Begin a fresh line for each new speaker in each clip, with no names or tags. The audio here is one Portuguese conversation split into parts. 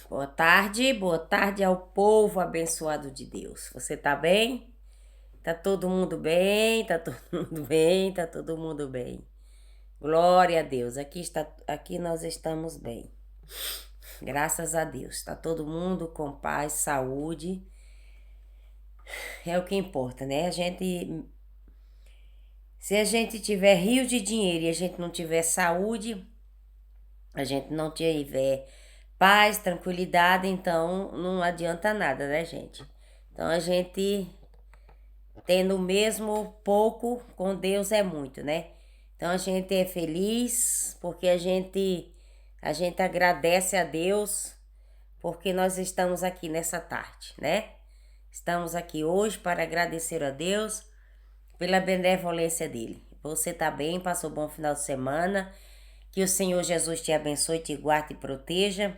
Boa tarde ao povo abençoado de Deus. Você tá bem? Tá todo mundo bem? Tá todo mundo bem? Tá todo mundo bem. Glória a Deus. Aqui nós estamos bem. Graças a Deus. Tá todo mundo com paz, saúde. É o que importa, né? Se a gente tiver rios de dinheiro e a gente não tiver saúde, a gente não tiver paz, tranquilidade, então não adianta nada, né, gente? Então a gente tendo mesmo pouco, com Deus é muito, né? Então a gente é feliz porque a gente agradece a Deus porque nós estamos aqui nessa tarde, né? Estamos aqui hoje para agradecer a Deus pela benevolência dele. Você tá bem? Passou um bom final de semana? Que o Senhor Jesus te abençoe, te guarde e proteja.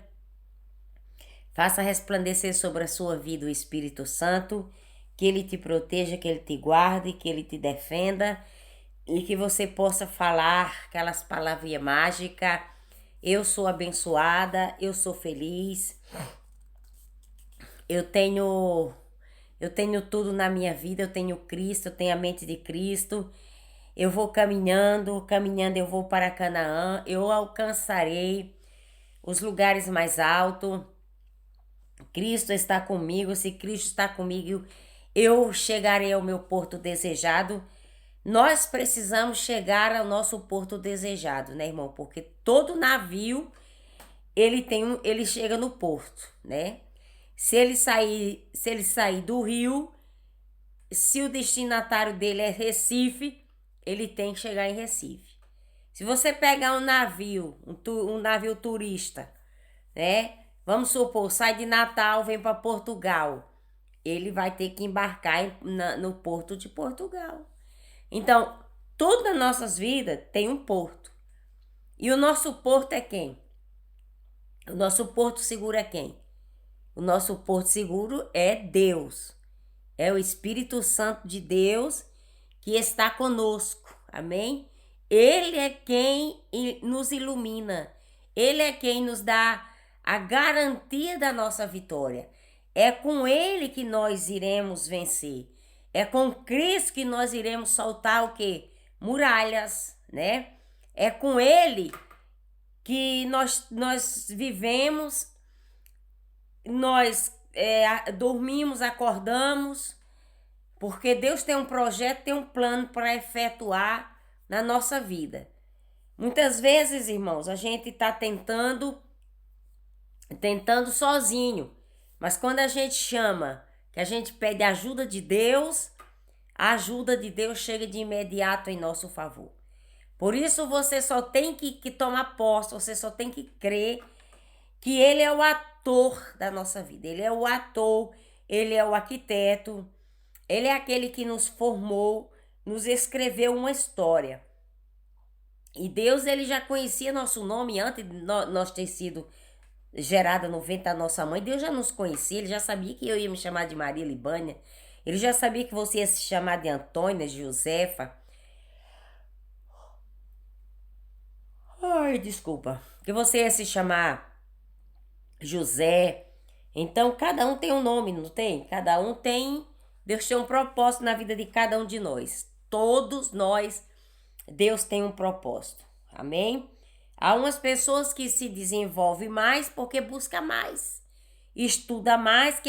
Faça resplandecer sobre a sua vida o Espírito Santo, que ele te proteja, que ele te guarde, que ele te defenda e que você possa falar aquelas palavrinhas mágicas. Eu sou abençoada, eu sou feliz, eu tenho eu tenho tudo na minha vida, eu tenho Cristo, eu tenho a mente de Cristo. Eu vou caminhando, caminhando eu vou para Canaã, eu alcançarei os lugares mais altos. Cristo está comigo, se Cristo está comigo, eu chegarei ao meu porto desejado. Nós precisamos chegar ao nosso porto desejado, né, irmão? Porque todo navio, ele chega no porto, né? Se ele sair do rio, se o destinatário dele é Recife, ele tem que chegar em Recife. Se você pegar um navio turista, né? Vamos supor, sai de Natal, vem para Portugal. Ele vai ter que embarcar no porto de Portugal. Então, tudo nas nossas vidas tem um porto. E o nosso porto é quem? O nosso porto seguro é quem? O nosso porto seguro é Deus. É o Espírito Santo de Deus que está conosco. Amém? Ele é quem nos ilumina. Ele é quem nos dá a garantia da nossa vitória. É com ele que nós iremos vencer. É com Cristo que nós iremos soltar o quê? Muralhas, né? É com ele que nós vivemos, nós dormimos, acordamos, porque Deus tem um projeto, tem um plano para efetuar na nossa vida. Muitas vezes, irmãos, a gente está tentando sozinho, mas quando a gente chama, que a gente pede ajuda de Deus, a ajuda de Deus chega de imediato em nosso favor. Por isso você só tem que tomar posse, você só tem que crer que Ele é o ator da nossa vida. Ele é o ator, Ele é o arquiteto, Ele é aquele que nos formou, nos escreveu uma história. E Deus, Ele já conhecia nosso nome antes de nós ter sido gerada no ventre da nossa mãe. Deus já nos conhecia, Ele já sabia que eu ia me chamar de Maria Libânia. Ele já sabia que você ia se chamar de Antônia, de Josefa. Ai, desculpa. Que você ia se chamar José. Então, cada um tem um nome, não tem? Cada um tem. Deus tem um propósito na vida de cada um de nós. Todos nós, Deus tem um propósito. Amém? Há umas pessoas que se desenvolvem mais porque busca mais. Estuda mais,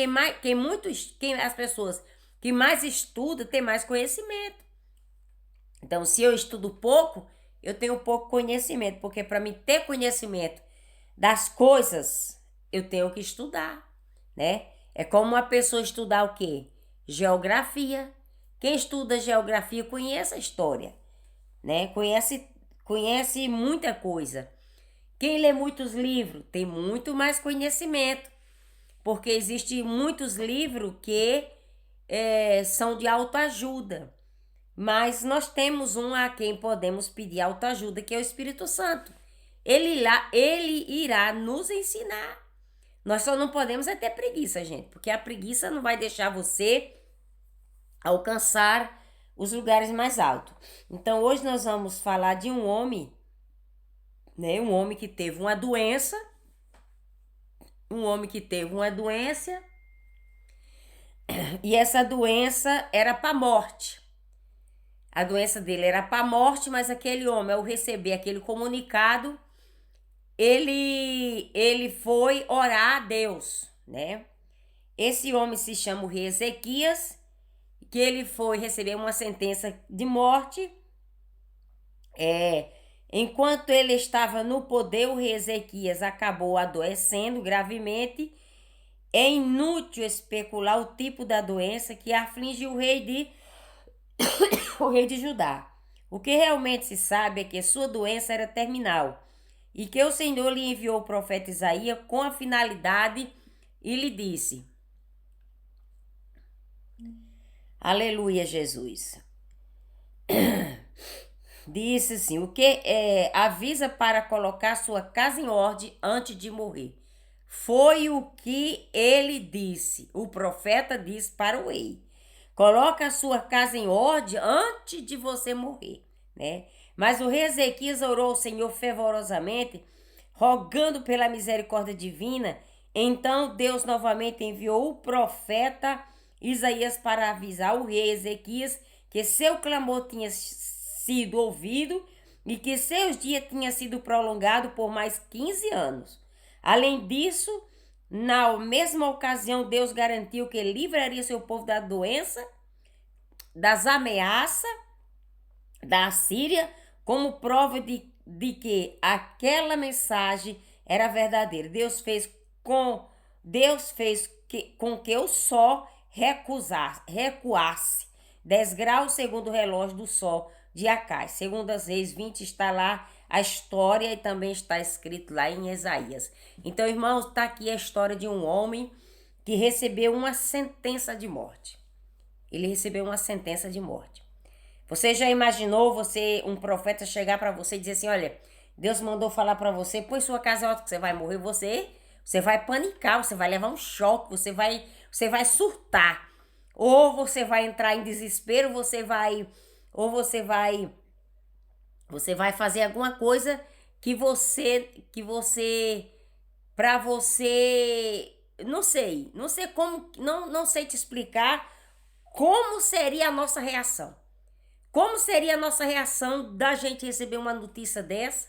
as pessoas que mais estudam têm mais conhecimento. Então, se eu estudo pouco, eu tenho pouco conhecimento, porque para mim ter conhecimento das coisas, eu tenho que estudar, né? É como uma pessoa estudar o quê? Geografia. Quem estuda geografia conhece a história, né? Conhece muita coisa. Quem lê muitos livros tem muito mais conhecimento, porque existem muitos livros que são de autoajuda. Mas nós temos um a quem podemos pedir autoajuda, que é o Espírito Santo. Ele irá nos ensinar. Nós só não podemos ter preguiça, gente, porque a preguiça não vai deixar você alcançar os lugares mais altos. Então, hoje nós vamos falar de um homem, né? Um homem que teve uma doença um homem que teve uma doença, e essa doença era para morte. A doença dele era para morte, mas aquele homem, ao receber aquele comunicado, ele foi orar a Deus, né? Esse homem se chama o rei Ezequias, que ele foi receber uma sentença de morte. Enquanto ele estava no poder, o rei Ezequias acabou adoecendo gravemente. É inútil especular o tipo da doença que afligiu o rei de Judá. O que realmente se sabe é que sua doença era terminal e que o Senhor lhe enviou o profeta Isaías com a finalidade e lhe disse: Aleluia, Jesus. Disse assim: o que avisa para colocar sua casa em ordem antes de morrer. Foi o que ele disse. O profeta disse para o rei: coloca a sua casa em ordem antes de você morrer, né? Mas o rei Ezequias orou ao Senhor fervorosamente, rogando pela misericórdia divina. Então Deus novamente enviou o profeta Isaías para avisar o rei Ezequias que seu clamor tinha sido ouvido e que seus dias tinham sido prolongados por mais 15 anos. Além disso, na mesma ocasião, Deus garantiu que livraria seu povo da doença, das ameaças da Assíria, como prova de que aquela mensagem era verdadeira. Deus fez com que o sol recuasse 10 graus segundo o relógio do sol de Acais. Segundo as Reis 20 está lá a história e também está escrito lá em Isaías. Então, irmãos, está aqui a história de um homem que recebeu uma sentença de morte. Ele recebeu uma sentença de morte. Você já imaginou um profeta chegar para você e dizer assim: olha, Deus mandou falar para você, põe sua casa alta que você vai morrer, você vai panicar, você vai levar um choque, você vai surtar. Ou você vai entrar em desespero, você vai fazer alguma coisa para você, não sei como, não sei te explicar como seria a nossa reação. Como seria a nossa reação da gente receber uma notícia dessa,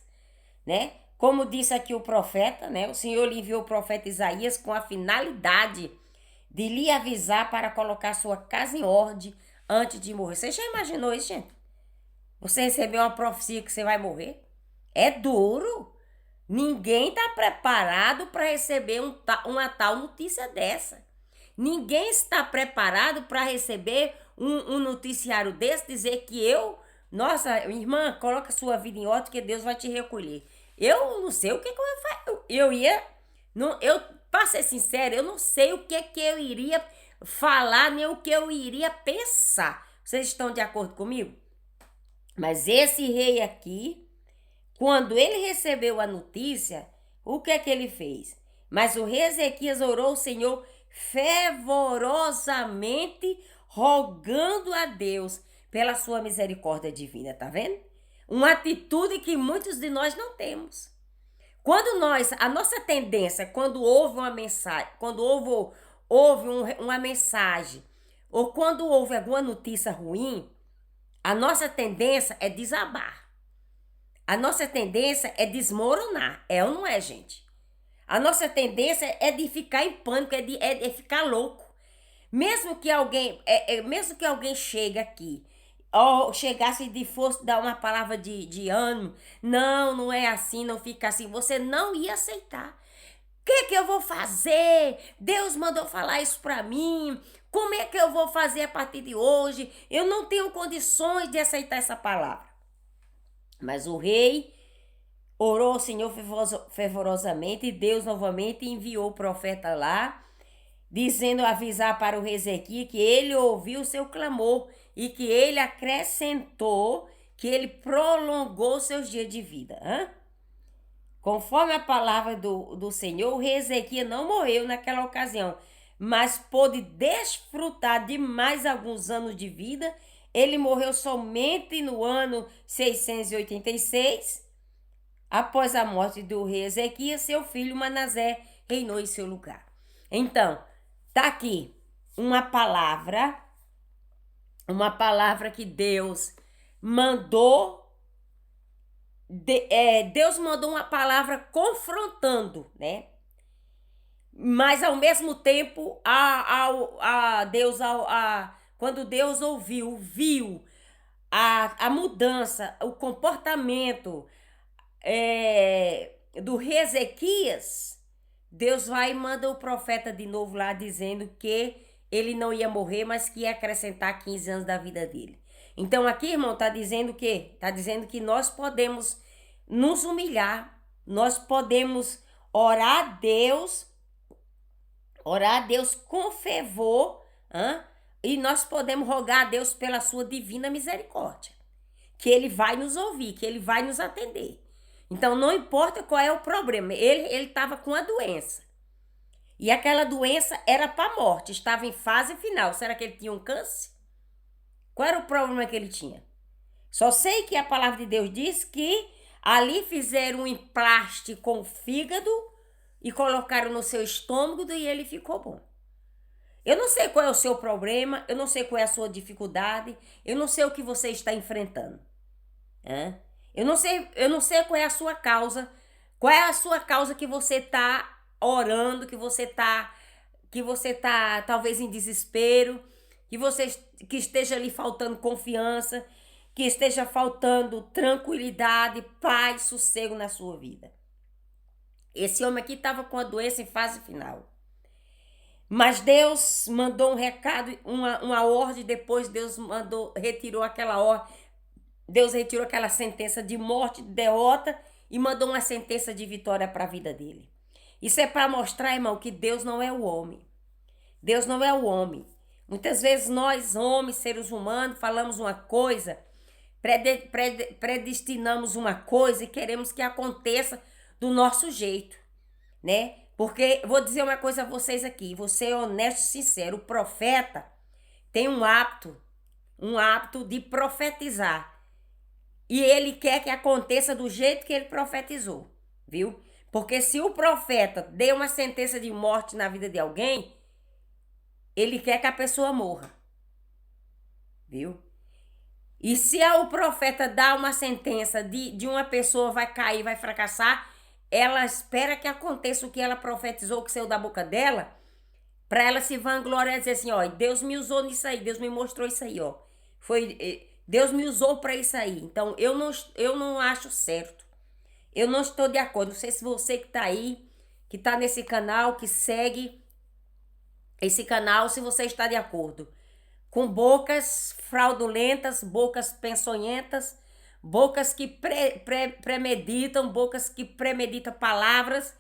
né? Como disse aqui o profeta, né? O Senhor lhe enviou o profeta Isaías com a finalidade de lhe avisar para colocar sua casa em ordem antes de morrer. Você já imaginou isso, gente? Você recebeu uma profecia que você vai morrer? É duro. Ninguém está preparado para receber uma tal notícia dessa. Ninguém está preparado para receber um noticiário desse, dizer que nossa, irmã, coloca sua vida em ordem que Deus vai te recolher. Eu não sei o que eu ia fazer. Para ser sincero, eu não sei o que eu iria falar, nem o que eu iria pensar. Vocês estão de acordo comigo? Mas esse rei aqui, quando ele recebeu a notícia, o que ele fez? Mas o rei Ezequias orou ao Senhor fervorosamente, rogando a Deus pela sua misericórdia divina, tá vendo? Uma atitude que muitos de nós não temos. A nossa tendência, quando houve uma mensagem, uma mensagem, ou quando houve alguma notícia ruim, a nossa tendência é desabar. A nossa tendência é desmoronar. É ou não é, gente? A nossa tendência é de ficar em pânico, é de ficar louco. Mesmo que alguém chegue aqui, ou chegasse e fosse dar uma palavra de ânimo, não é assim, não fica assim, você não ia aceitar. O que eu vou fazer? Deus mandou falar isso para mim. Como é que eu vou fazer a partir de hoje? Eu não tenho condições de aceitar essa palavra. Mas o rei orou ao Senhor fervorosamente e Deus novamente enviou o profeta lá, dizendo, avisar para o rei Ezequias que ele ouviu o seu clamor e que ele acrescentou que ele prolongou seus dias de vida. Conforme a palavra do Senhor, o rei Ezequias não morreu naquela ocasião, mas pôde desfrutar de mais alguns anos de vida. Ele morreu somente no ano 686, após a morte do rei Ezequias. Seu filho Manassés reinou em seu lugar. Então, tá aqui uma palavra que Deus mandou. Deus mandou uma palavra confrontando, né? Mas ao mesmo tempo, quando Deus viu a mudança, o comportamento do rei Ezequias, Deus vai e manda o profeta de novo lá dizendo que ele não ia morrer, mas que ia acrescentar 15 anos da vida dele. Então aqui, irmão, tá dizendo o quê? Tá dizendo que nós podemos nos humilhar, nós podemos orar a Deus com fervor, e nós podemos rogar a Deus pela sua divina misericórdia, que ele vai nos ouvir, que ele vai nos atender. Então não importa qual é o problema, ele estava com a doença. E aquela doença era para a morte, estava em fase final. Será que ele tinha um câncer? Qual era o problema que ele tinha? Só sei que a palavra de Deus diz que ali fizeram um emplaste com o fígado e colocaram no seu estômago e ele ficou bom. Eu não sei qual é o seu problema, eu não sei qual é a sua dificuldade, eu não sei o que você está enfrentando. Eu não sei qual é a sua causa, qual é a sua causa que você está orando, que você tá talvez em desespero, que esteja ali faltando confiança, que esteja faltando tranquilidade, paz, sossego na sua vida. Esse homem aqui estava com a doença em fase final. Mas Deus mandou um recado, uma ordem, depois Deus retirou aquela ordem, Deus retirou aquela sentença de morte, de derrota e mandou uma sentença de vitória para a vida dele. Isso é para mostrar, irmão, que Deus não é o homem. Deus não é o homem. Muitas vezes nós, homens, seres humanos, falamos uma coisa, predestinamos uma coisa e queremos que aconteça do nosso jeito, né? Porque, vou dizer uma coisa a vocês aqui, vou ser honesto e sincero, o profeta tem um hábito de profetizar. E ele quer que aconteça do jeito que ele profetizou, viu? Porque se o profeta deu uma sentença de morte na vida de alguém, ele quer que a pessoa morra, viu? E se o profeta dá uma sentença de uma pessoa vai cair, vai fracassar, ela espera que aconteça o que ela profetizou, que saiu da boca dela, para ela se vangloriar e dizer assim, ó, Deus me usou nisso aí, Deus me mostrou isso aí, ó. Deus me usou para isso aí. Então, eu não acho certo. Eu não estou de acordo. Não sei se você que está aí, que está nesse canal, que segue esse canal, se você está de acordo. Com bocas fraudulentas, bocas peçonhentas, bocas que premeditam, bocas que premeditam palavras,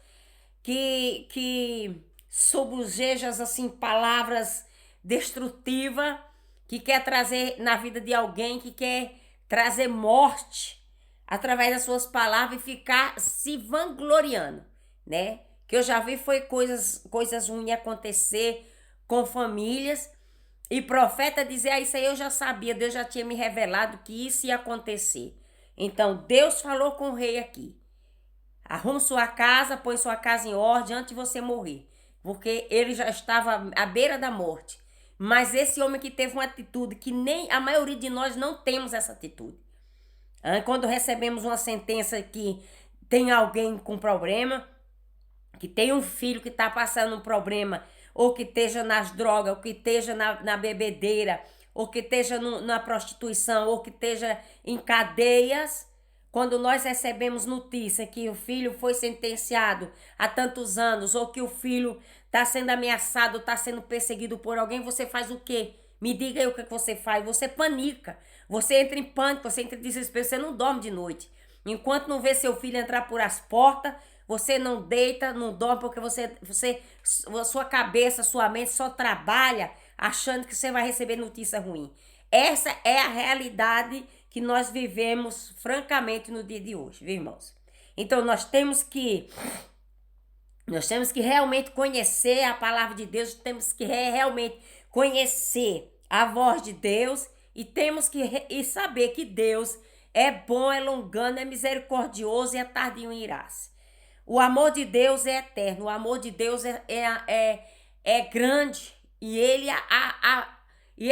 que sobujejam assim, palavras destrutivas, que quer trazer na vida de alguém, que quer trazer morte através das suas palavras e ficar se vangloriando, né? Que eu já vi foi coisas ruins acontecer com famílias e profeta dizer, isso aí eu já sabia, Deus já tinha me revelado que isso ia acontecer. Então Deus falou com o rei aqui, arrume sua casa, põe sua casa em ordem antes de você morrer, porque ele já estava à beira da morte. Mas esse homem que teve uma atitude que nem a maioria de nós não temos essa atitude. Quando recebemos uma sentença que tem alguém com problema, que tem um filho que está passando um problema, ou que esteja nas drogas, ou que esteja na bebedeira, ou que esteja na prostituição, ou que esteja em cadeias, quando nós recebemos notícia que o filho foi sentenciado a tantos anos, ou que o filho está sendo ameaçado, está sendo perseguido por alguém, você faz o quê? Me diga aí o que você faz. Você panica, você entra em pânico, você entra em desespero, você não dorme de noite. Enquanto não vê seu filho entrar por as portas, você não deita, não dorme, porque sua cabeça, sua mente só trabalha achando que você vai receber notícia ruim. Essa é a realidade que nós vivemos, francamente, no dia de hoje, viu, irmãos? Então, nós temos que realmente conhecer a palavra de Deus, temos que realmente conhecer a voz de Deus e temos que saber que Deus é bom, é longano, é misericordioso e é tardio em irar-se. O amor de Deus é eterno, o amor de Deus é grande e ele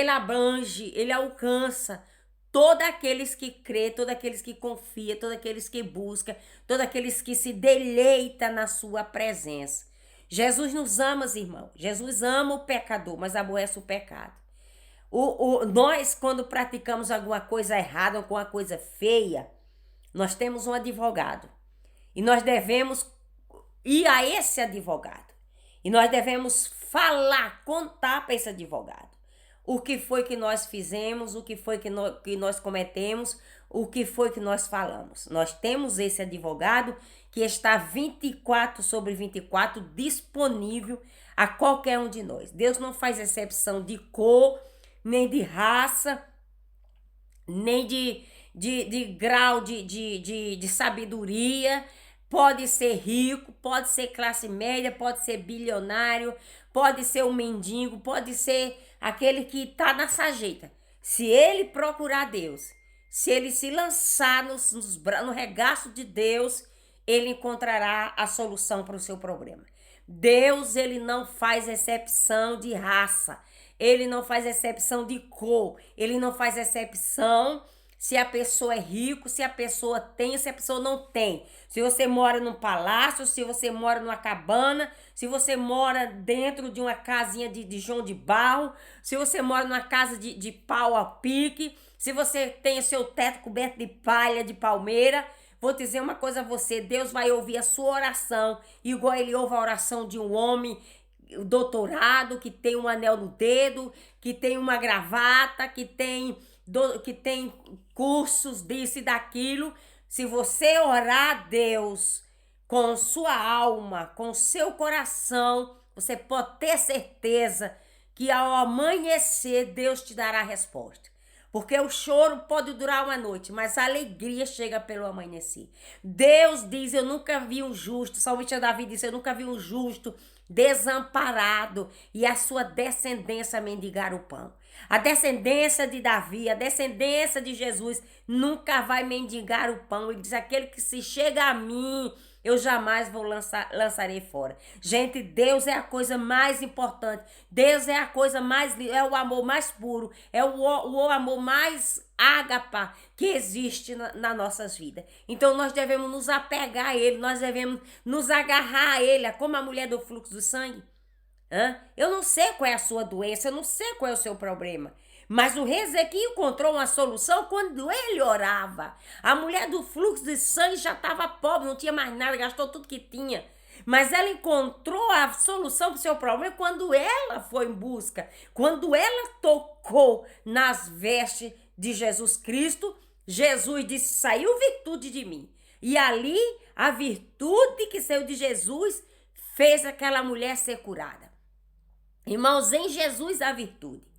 abrange, ele alcança todos aqueles que crê, todos aqueles que confiam, todos aqueles que buscam, todos aqueles que se deleitam na sua presença. Jesus nos ama, irmão. Jesus ama o pecador, mas aborrece o pecado. Nós, quando praticamos alguma coisa errada, alguma coisa feia, nós temos um advogado. E nós devemos ir a esse advogado. E nós devemos falar, contar para esse advogado o que foi que nós fizemos, o que foi que nós cometemos, o que foi que nós falamos. Nós temos esse advogado que está 24/24 disponível a qualquer um de nós. Deus não faz exceção de cor, nem de raça, nem de grau de sabedoria. Pode ser rico, pode ser classe média, pode ser bilionário, pode ser um mendigo, pode ser aquele que está na sarjeta. Se ele procurar Deus, se ele se lançar no regaço de Deus, ele encontrará a solução para o seu problema. Deus, ele não faz exceção de raça, ele não faz exceção de cor, ele não faz exceção se a pessoa é rico, se a pessoa tem, se a pessoa não tem. Se você mora num palácio, se você mora numa cabana, se você mora dentro de uma casinha de João de barro, se você mora numa casa de pau a pique, se você tem o seu teto coberto de palha, de palmeira, vou dizer uma coisa a você, Deus vai ouvir a sua oração, igual ele ouve a oração de um homem doutorado, que tem um anel no dedo, que tem uma gravata, que tem cursos disso e daquilo. Se você orar a Deus com sua alma, com seu coração, você pode ter certeza que ao amanhecer Deus te dará a resposta. Porque o choro pode durar uma noite, mas a alegria chega pelo amanhecer. Deus diz, eu nunca vi um justo, o salmista Davi disse, eu nunca vi um justo desamparado e a sua descendência mendigar o pão. A descendência de Davi, a descendência de Jesus nunca vai mendigar o pão. Ele diz, aquele que se chega a mim, eu jamais lançarei fora. Gente, Deus é a coisa mais importante. Deus é a coisa mais, é o amor mais puro, é o amor mais ágape que existe nas nossas vidas. Então nós devemos nos apegar a ele, nós devemos nos agarrar a ele, como a mulher do fluxo do sangue. Eu não sei qual é a sua doença, eu não sei qual é o seu problema. Mas o rei Ezequiel encontrou uma solução quando ele orava. A mulher do fluxo de sangue já estava pobre, não tinha mais nada, gastou tudo que tinha. Mas ela encontrou a solução para o seu problema quando ela foi em busca. Quando ela tocou nas vestes de Jesus Cristo, Jesus disse, saiu virtude de mim. E ali, a virtude que saiu de Jesus fez aquela mulher ser curada. Irmãos, em Jesus há virtude.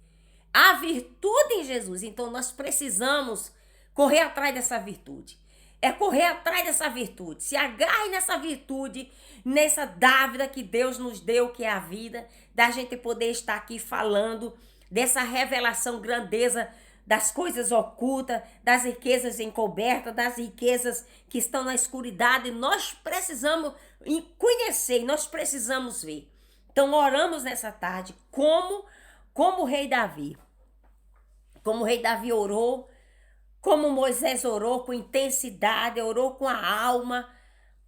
Há virtude em Jesus. Então nós precisamos correr atrás dessa virtude. É correr atrás dessa virtude. Se agarre nessa virtude, nessa dávida que Deus nos deu, que é a vida, da gente poder estar aqui falando dessa revelação, grandeza das coisas ocultas, das riquezas encobertas, das riquezas que estão na escuridade. Nós precisamos conhecer, nós precisamos ver. Então, oramos nessa tarde como o rei Davi. Como o rei Davi orou, como Moisés orou com intensidade, orou com a alma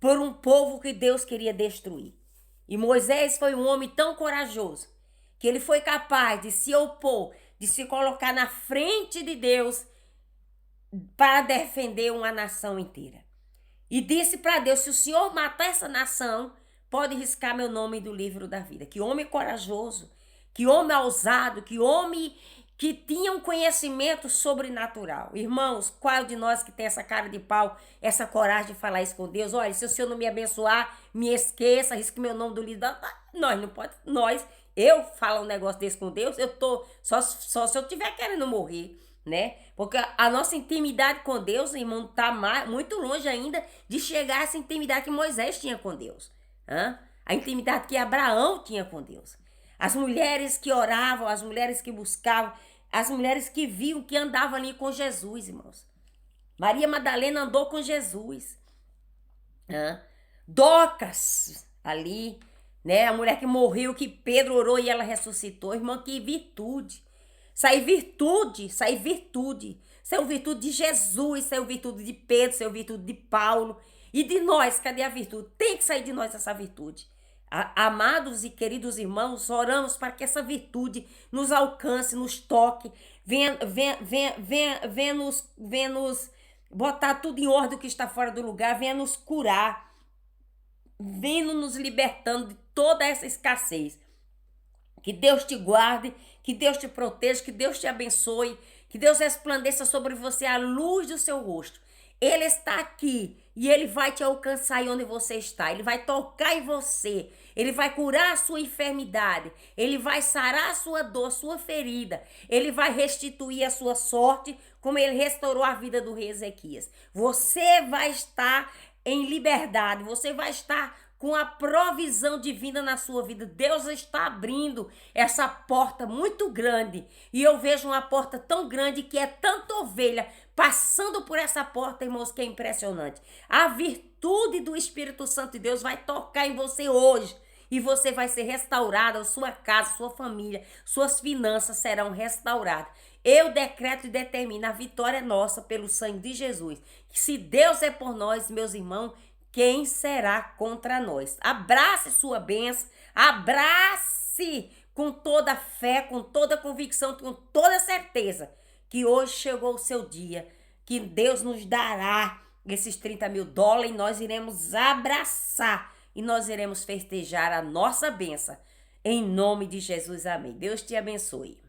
por um povo que Deus queria destruir. E Moisés foi um homem tão corajoso que ele foi capaz de se opor, de se colocar na frente de Deus para defender uma nação inteira. E disse para Deus, se o Senhor matar essa nação, pode riscar meu nome do livro da vida. Que homem corajoso, que homem ousado, que homem que tinha um conhecimento sobrenatural. Irmãos, qual de nós que tem essa cara de pau, essa coragem de falar isso com Deus? Olha, se o Senhor não me abençoar, me esqueça, risque meu nome do livro da vida. Eu falo um negócio desse com Deus, eu tô só se eu estiver querendo morrer, né? Porque a nossa intimidade com Deus, irmão, tá muito longe ainda de chegar a essa intimidade que Moisés tinha com Deus. A intimidade que Abraão tinha com Deus. As mulheres que oravam, as mulheres que buscavam, as mulheres que viam, que andavam ali com Jesus, irmãos. Maria Madalena andou com Jesus. Docas, ali, né? A mulher que morreu, que Pedro orou e ela ressuscitou. Irmã, que virtude. Saiu virtude, saiu virtude. Saiu virtude de Jesus, saiu virtude de Pedro, saiu virtude de Paulo. E de nós, cadê a virtude? Tem que sair de nós essa virtude. Amados e queridos irmãos, oramos para que essa virtude nos alcance, nos toque, venha nos botar tudo em ordem que está fora do lugar, venha nos curar, venha nos libertando de toda essa escassez. Que Deus te guarde, que Deus te proteja, que Deus te abençoe, que Deus resplandeça sobre você a luz do seu rosto. Ele está aqui e ele vai te alcançar aí onde você está. Ele vai tocar em você. Ele vai curar a sua enfermidade. Ele vai sarar a sua dor, a sua ferida. Ele vai restituir a sua sorte, como ele restaurou a vida do rei Ezequias. Você vai estar em liberdade. Você vai estar com a provisão divina na sua vida. Deus está abrindo essa porta muito grande. E eu vejo uma porta tão grande que é tanta ovelha passando por essa porta, irmãos, que é impressionante. A virtude do Espírito Santo de Deus vai tocar em você hoje. E você vai ser restaurada, a sua casa, sua família, suas finanças serão restauradas. Eu decreto e determino a vitória nossa pelo sangue de Jesus. Que se Deus é por nós, meus irmãos, quem será contra nós? Abrace sua bênção, abrace com toda a fé, com toda a convicção, com toda a certeza que hoje chegou o seu dia, que Deus nos dará esses 30 mil dólares e nós iremos abraçar e nós iremos festejar a nossa bênção. Em nome de Jesus, amém. Deus te abençoe.